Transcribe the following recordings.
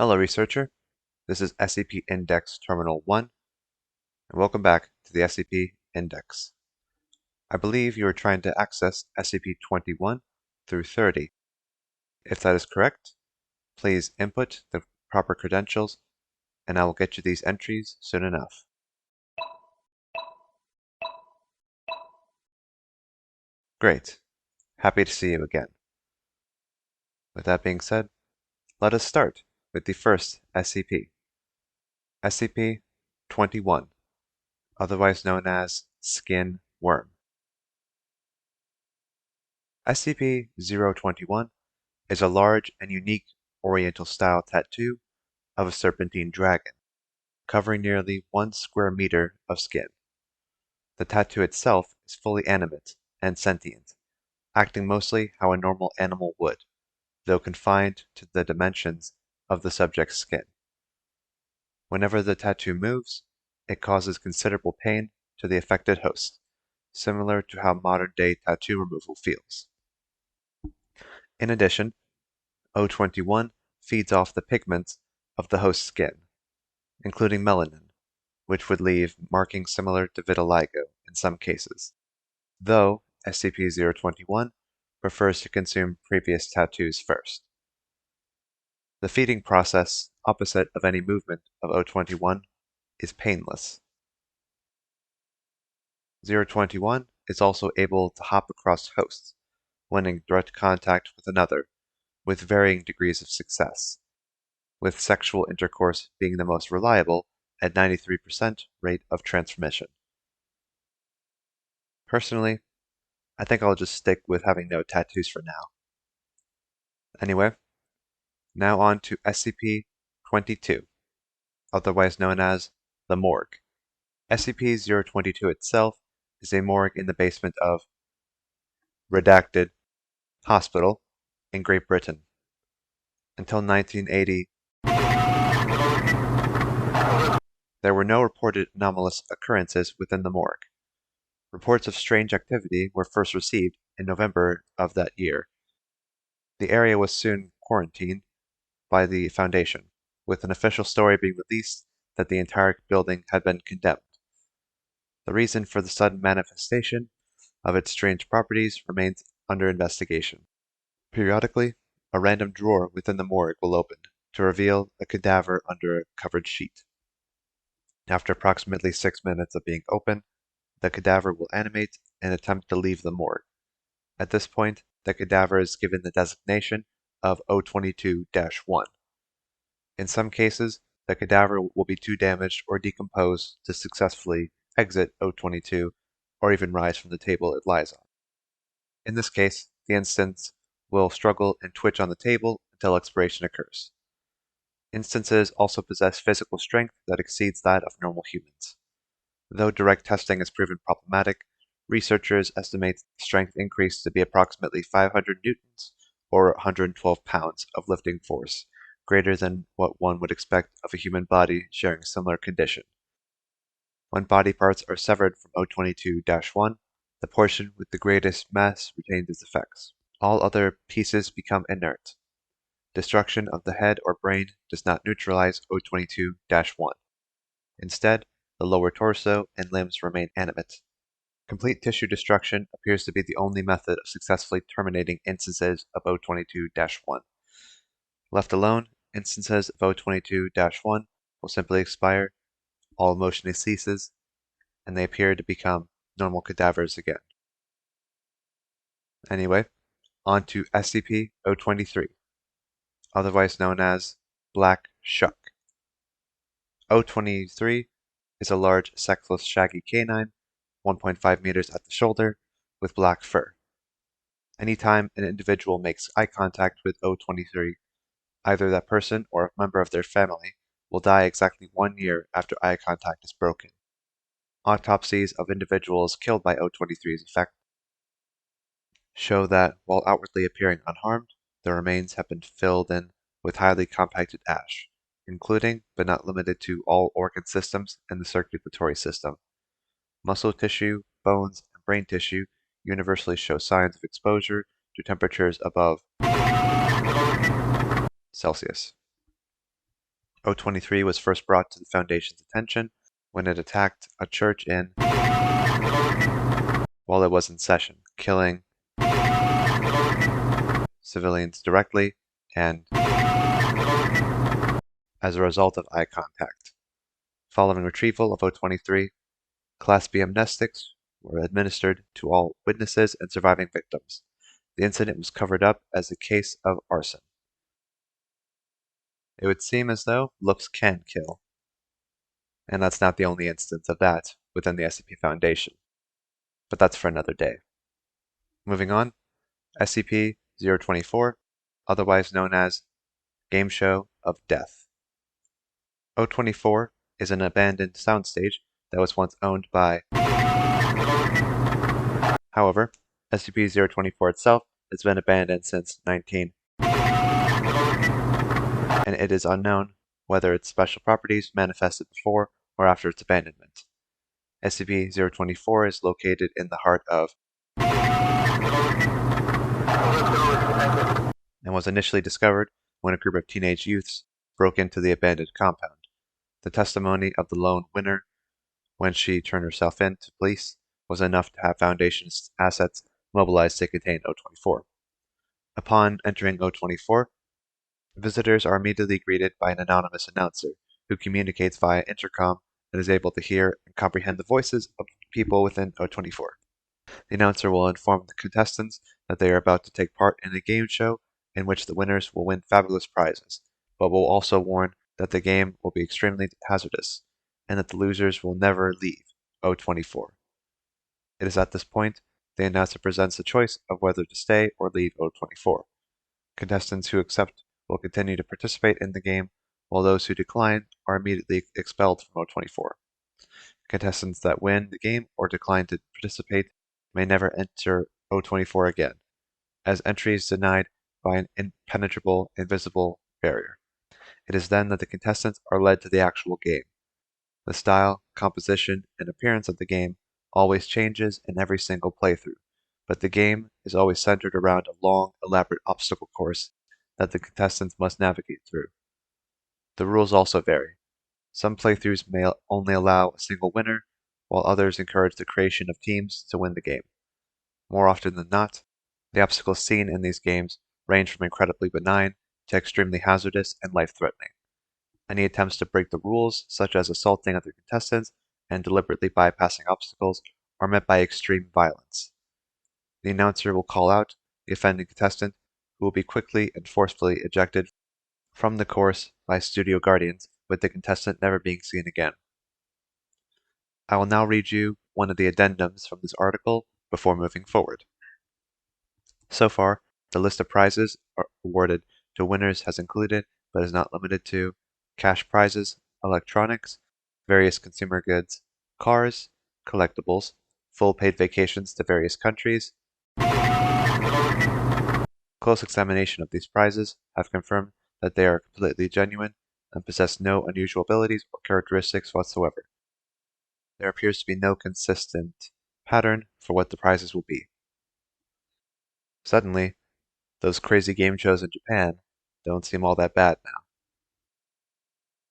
Hello researcher, this is SCP Index Terminal 1, and welcome back to the SCP Index. I believe you are trying to access SCP-21 through 30. If that is correct, please input the proper credentials, and I will get you these entries soon enough. Great. Happy to see you again. With that being said, let us start with the first SCP. SCP-21, otherwise known as Skin Worm. SCP-021 is a large and unique Oriental-style tattoo of a serpentine dragon, covering nearly 1 square meter of skin. The tattoo itself is fully animate and sentient, acting mostly how a normal animal would, though confined to the dimensions of the subject's skin. Whenever the tattoo moves, it causes considerable pain to the affected host, similar to how modern-day tattoo removal feels. In addition, O21 feeds off the pigments of the host's skin, including melanin, which would leave markings similar to vitiligo in some cases, though SCP-021 prefers to consume previous tattoos first. The feeding process, opposite of any movement of O21, is painless. 021 is also able to hop across hosts when in direct contact with another, with varying degrees of success, with sexual intercourse being the most reliable at 93% rate of transmission. Personally, I think I'll just stick with having no tattoos for now. Anyway, now on to SCP-22, otherwise known as the Morgue. SCP-022 itself is a morgue in the basement of Redacted Hospital in Great Britain. Until 1980, there were no reported anomalous occurrences within the morgue. Reports of strange activity were first received in November of that year. The area was soon quarantined by the Foundation, with an official story being released that the entire building had been condemned. The reason for the sudden manifestation of its strange properties remains under investigation. Periodically, a random drawer within the morgue will open to reveal a cadaver under a covered sheet. After approximately 6 minutes of being open, the cadaver will animate and attempt to leave the morgue. At this point, the cadaver is given the designation of O22-1. In some cases, the cadaver will be too damaged or decomposed to successfully exit O22 or even rise from the table it lies on. In this case, the instance will struggle and twitch on the table until expiration occurs. Instances also possess physical strength that exceeds that of normal humans. Though direct testing has proven problematic, researchers estimate the strength increase to be approximately 500 newtons or 112 pounds of lifting force, greater than what one would expect of a human body sharing a similar condition. When body parts are severed from O22-1, the portion with the greatest mass retains its effects. All other pieces become inert. Destruction of the head or brain does not neutralize O22-1. Instead, the lower torso and limbs remain animate. Complete tissue destruction appears to be the only method of successfully terminating instances of O22-1. Left alone, instances of O22-1 will simply expire, all motion ceases, and they appear to become normal cadavers again. Anyway, on to SCP-023, otherwise known as Black Shuck. O23 is a large, sexless, shaggy canine, 1.5 meters at the shoulder, with black fur. Anytime an individual makes eye contact with O23, either that person or a member of their family will die exactly 1 year after eye contact is broken. Autopsies of individuals killed by O23's effect show that, while outwardly appearing unharmed, the remains have been filled in with highly compacted ash, including, but not limited to, all organ systems in the circulatory system. Muscle tissue, bones, and brain tissue universally show signs of exposure to temperatures above Celsius. 023 was first brought to the Foundation's attention when it attacked a church while it was in session, killing civilians directly and as a result of eye contact. Following retrieval of 023, Class B amnestics were administered to all witnesses and surviving victims. The incident was covered up as a case of arson. It would seem as though looks can kill, and that's not the only instance of that within the SCP Foundation, but that's for another day. Moving on, SCP-024, otherwise known as Game Show of Death. 024 is an abandoned soundstage that was once owned by... However, SCP-024 itself has been abandoned since 19, and it is unknown whether its special properties manifested before or after its abandonment. SCP-024 is located in the heart of and was initially discovered when a group of teenage youths broke into the abandoned compound. The testimony of the lone winner, when she turned herself in to police, was enough to have Foundation assets mobilized to contain 024. Upon entering 024, visitors are immediately greeted by an anonymous announcer who communicates via intercom and is able to hear and comprehend the voices of people within 024. The announcer will inform the contestants that they are about to take part in a game show in which the winners will win fabulous prizes, but will also warn that the game will be extremely hazardous, and that the losers will never leave 024. It is at this point the announcer presents the choice of whether to stay or leave 024. Contestants who accept will continue to participate in the game, while those who decline are immediately expelled from 024. Contestants that win the game or decline to participate may never enter 024 again, as entry is denied by an impenetrable, invisible barrier. It is then that the contestants are led to the actual game. The style, composition, and appearance of the game always changes in every single playthrough, but the game is always centered around a long, elaborate obstacle course that the contestants must navigate through. The rules also vary. Some playthroughs may only allow a single winner, while others encourage the creation of teams to win the game. More often than not, the obstacles seen in these games range from incredibly benign to extremely hazardous and life-threatening. Any attempts to break the rules, such as assaulting other contestants and deliberately bypassing obstacles, are met by extreme violence. The announcer will call out the offending contestant, who will be quickly and forcefully ejected from the course by studio guardians, with the contestant never being seen again. I will now read you one of the addendums from this article before moving forward. So far, the list of prizes awarded to winners has included, but is not limited to, cash prizes, electronics, various consumer goods, cars, collectibles, full paid vacations to various countries. Close examination of these prizes have confirmed that they are completely genuine and possess no unusual abilities or characteristics whatsoever. There appears to be no consistent pattern for what the prizes will be. Suddenly, those crazy game shows in Japan don't seem all that bad now.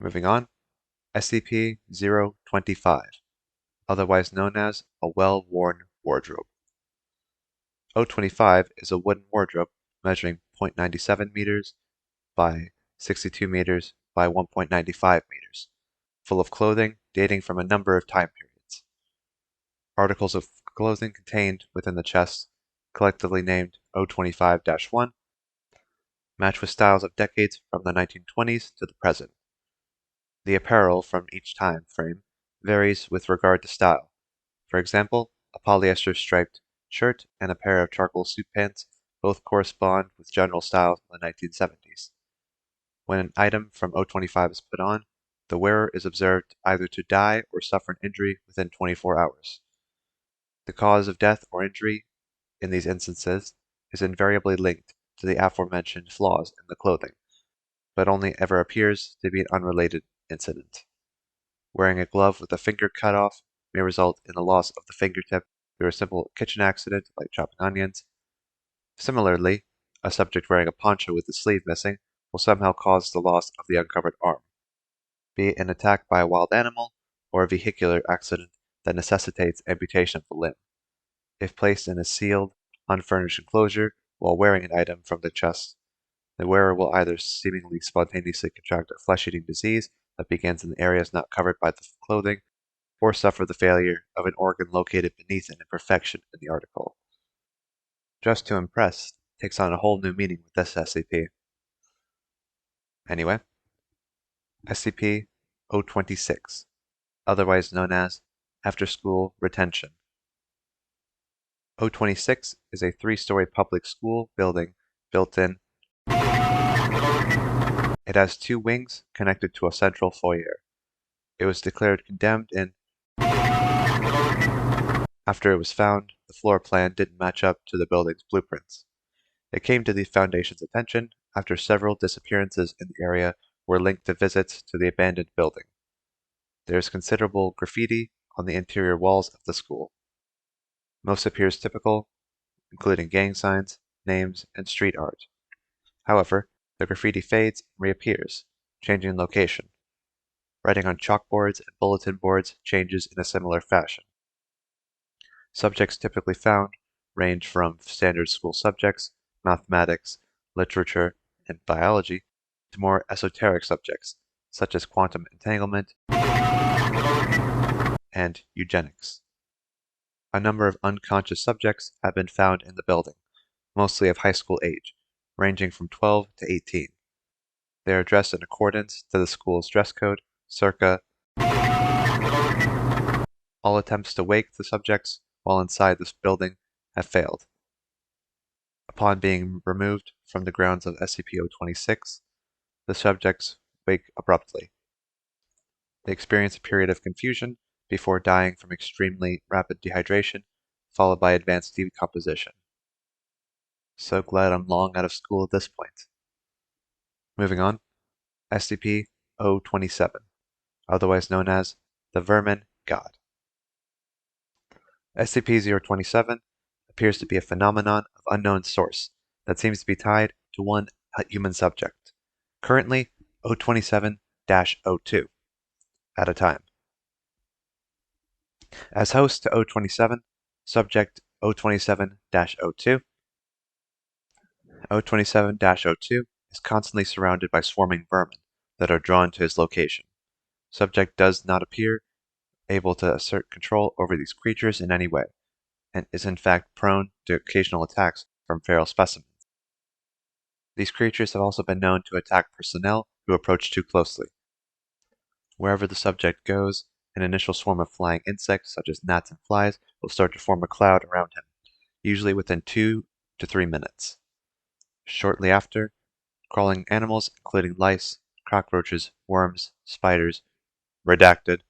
Moving on, SCP-025, otherwise known as a well-worn wardrobe. 025 is a wooden wardrobe measuring 0.97 meters by 62 meters by 1.95 meters, full of clothing dating from a number of time periods. Articles of clothing contained within the chest, collectively named 025-1, match with styles of decades from the 1920s to the present. The apparel from each time frame varies with regard to style. For example, a polyester striped shirt and a pair of charcoal suit pants both correspond with general styles in the 1970s. When an item from 025 is put on, the wearer is observed either to die or suffer an injury within 24 hours. The cause of death or injury in these instances is invariably linked to the aforementioned flaws in the clothing, but only ever appears to be an unrelated incident. Wearing a glove with a finger cut off may result in the loss of the fingertip through a simple kitchen accident like chopping onions. Similarly, a subject wearing a poncho with the sleeve missing will somehow cause the loss of the uncovered arm, be it an attack by a wild animal or a vehicular accident that necessitates amputation of the limb. If placed in a sealed, unfurnished enclosure while wearing an item from the chest, the wearer will either seemingly spontaneously contract a flesh-eating disease that begins in the areas not covered by the clothing, or suffer the failure of an organ located beneath an imperfection in the article. Just to impress takes on a whole new meaning with this SCP. Anyway, SCP-026, otherwise known as After School Retention. 026 is a 3-story public school building built in. It has 2 wings connected to a central foyer. It was declared condemned in. After it was found, the floor plan didn't match up to the building's blueprints. It came to the Foundation's attention after several disappearances in the area were linked to visits to the abandoned building. There is considerable graffiti on the interior walls of the school. Most appears typical, including gang signs, names, and street art. However, the graffiti fades and reappears, changing location. Writing on chalkboards and bulletin boards changes in a similar fashion. Subjects typically found range from standard school subjects, mathematics, literature, and biology, to more esoteric subjects, such as quantum entanglement and eugenics. A number of unconscious subjects have been found in the building, mostly of high school age, ranging from 12 to 18. They are dressed in accordance to the school's dress code, circa. All attempts to wake the subjects while inside this building have failed. Upon being removed from the grounds of SCP-026, the subjects wake abruptly. They experience a period of confusion before dying from extremely rapid dehydration, followed by advanced decomposition. So glad I'm long out of school at this point. Moving on, SCP-027, otherwise known as the Vermin God. SCP-027 appears to be a phenomenon of unknown source that seems to be tied to one human subject, currently 027-02, at a time. As host to 027, subject 027-02, 027-02 is constantly surrounded by swarming vermin that are drawn to his location. Subject does not appear able to assert control over these creatures in any way, and is in fact prone to occasional attacks from feral specimens. These creatures have also been known to attack personnel who approach too closely. Wherever the subject goes, an initial swarm of flying insects, such as gnats and flies, will start to form a cloud around him, usually within 2 to 3 minutes. Shortly after, crawling animals including lice, cockroaches, worms, spiders, redacted,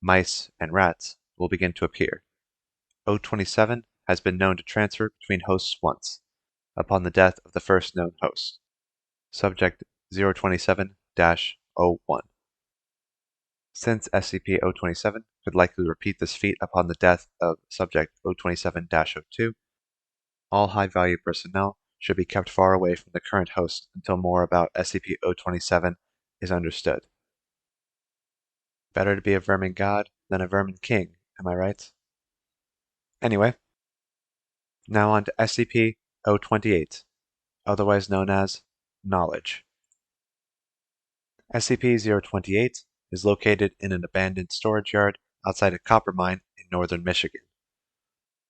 mice, and rats will begin to appear. 027 has been known to transfer between hosts once, upon the death of the first known host, subject 027-01. Since SCP-027 could likely repeat this feat upon the death of subject 027-02, all high-value personnel should be kept far away from the current host until more about SCP-027 is understood. Better to be a vermin god than a vermin king, am I right? Anyway, now on to SCP-028, otherwise known as Knowledge. SCP-028 is located in an abandoned storage yard outside a copper mine in northern Michigan.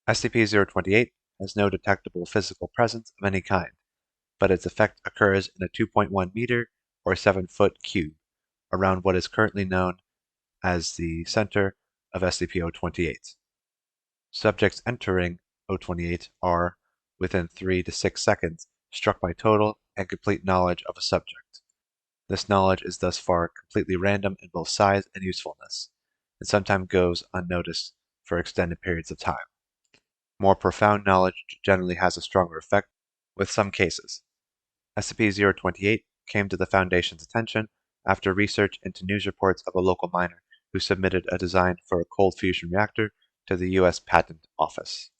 SCP-028 has no detectable physical presence of any kind, but its effect occurs in a 2.1 meter or 7-foot cube around what is currently known as the center of SCP-028. Subjects entering 028 are, within 3 to 6 seconds, struck by total and complete knowledge of a subject. This knowledge is thus far completely random in both size and usefulness, and sometimes goes unnoticed for extended periods of time. More profound knowledge generally has a stronger effect, with some cases. SCP-028 came to the Foundation's attention after research into news reports of a local miner who submitted a design for a cold fusion reactor to the U.S. Patent Office.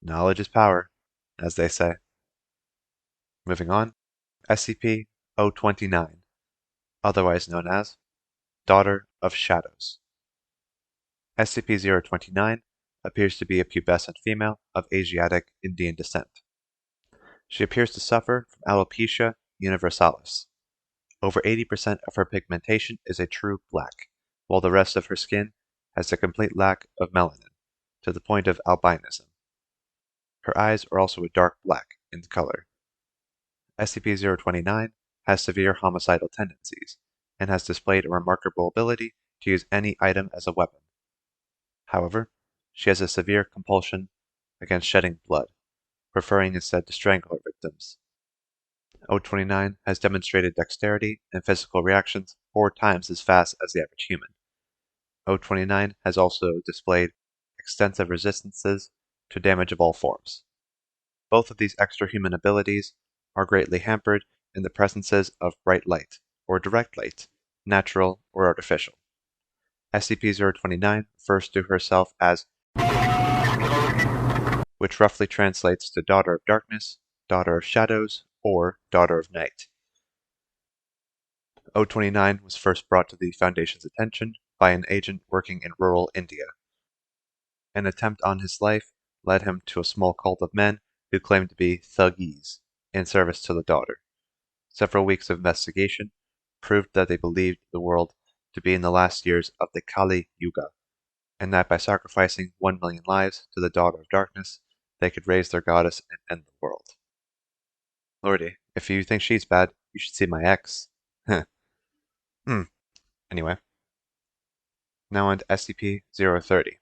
Knowledge is power, as they say. Moving on, SCP-029, otherwise known as Daughter of Shadows. SCP-029 appears to be a pubescent female of Asiatic Indian descent. She appears to suffer from alopecia universalis. Over 80% of her pigmentation is a true black, while the rest of her skin has a complete lack of melanin, to the point of albinism. Her eyes are also a dark black in color. SCP-029 has severe homicidal tendencies, and has displayed a remarkable ability to use any item as a weapon. However, she has a severe compulsion against shedding blood, preferring instead to strangle her victims. O29 has demonstrated dexterity and physical reactions 4 times as fast as the average human. O29 has also displayed extensive resistances to damage of all forms. Both of these extra-human abilities are greatly hampered in the presences of bright light, or direct light, natural or artificial. SCP-029 refers to herself as, which roughly translates to Daughter of Darkness, Daughter of Shadows, or Daughter of Night. O29 was first brought to the Foundation's attention by an agent working in rural India. An attempt on his life led him to a small cult of men who claimed to be Thuggees in service to the Daughter. Several weeks of investigation proved that they believed the world to be in the last years of the Kali Yuga, and that by sacrificing 1 million lives to the Daughter of Darkness, they could raise their goddess and end the world. Lordy, if you think she's bad, you should see my ex. Anyway. Now on to SCP-030,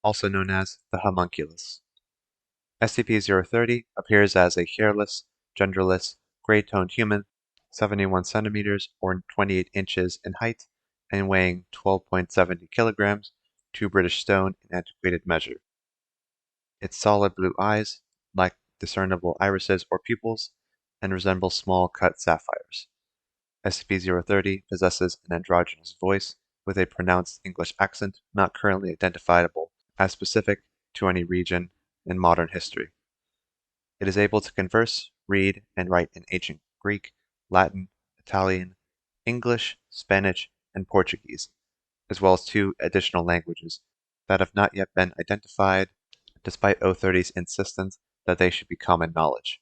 also known as the Homunculus. SCP-030 appears as a hairless, genderless, gray-toned human, 71 centimeters or 28 inches in height, and weighing 12.70 kilograms, 2 British stone in antiquated measure. Its solid blue eyes lack discernible irises or pupils, and resemble small cut sapphires. SCP-030 possesses an androgynous voice with a pronounced English accent not currently identifiable as specific to any region in modern history. It is able to converse, read, and write in ancient Greek, Latin, Italian, English, Spanish, and Portuguese, as well as 2 additional languages that have not yet been identified, despite O30's insistence that they should be common knowledge.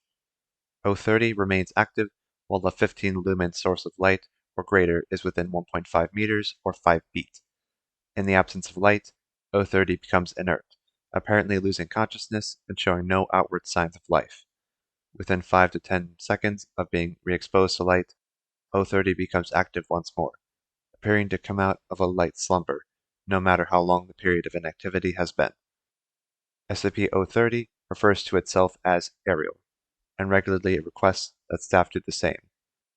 O30 remains active while a 15 lumen source of light or greater is within 1.5 meters or 5 feet. In the absence of light, O30 becomes inert, apparently losing consciousness and showing no outward signs of life. Within 5 to 10 seconds of being re-exposed to light, O30 becomes active once more, appearing to come out of a light slumber, no matter how long the period of inactivity has been. SCP-030 refers to itself as Ariel, and regularly requests that staff do the same.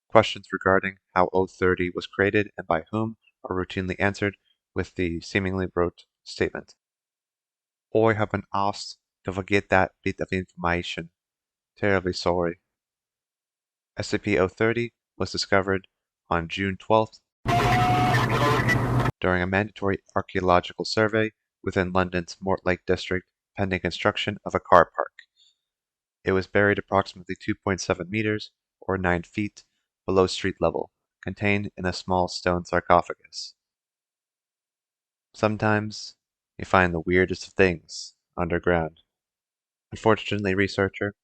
Questions regarding how O30 was created and by whom are routinely answered with the seemingly rote statement, "I have been asked to forget that bit of information. Terribly sorry." SCP-030 was discovered on June 12th during a mandatory archaeological survey within London's Mortlake district pending construction of a car park. It was buried approximately 2.7 meters, or 9 feet, below street level, contained in a small stone sarcophagus. Sometimes you find the weirdest of things underground. Unfortunately, researcher,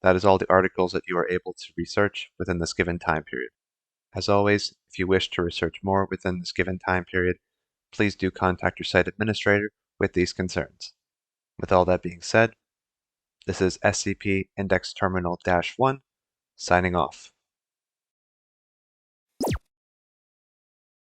that is all the articles that you are able to research within this given time period. As always, if you wish to research more within this given time period, please do contact your site administrator with these concerns. With all that being said, this is SCP Index Terminal-1, signing off.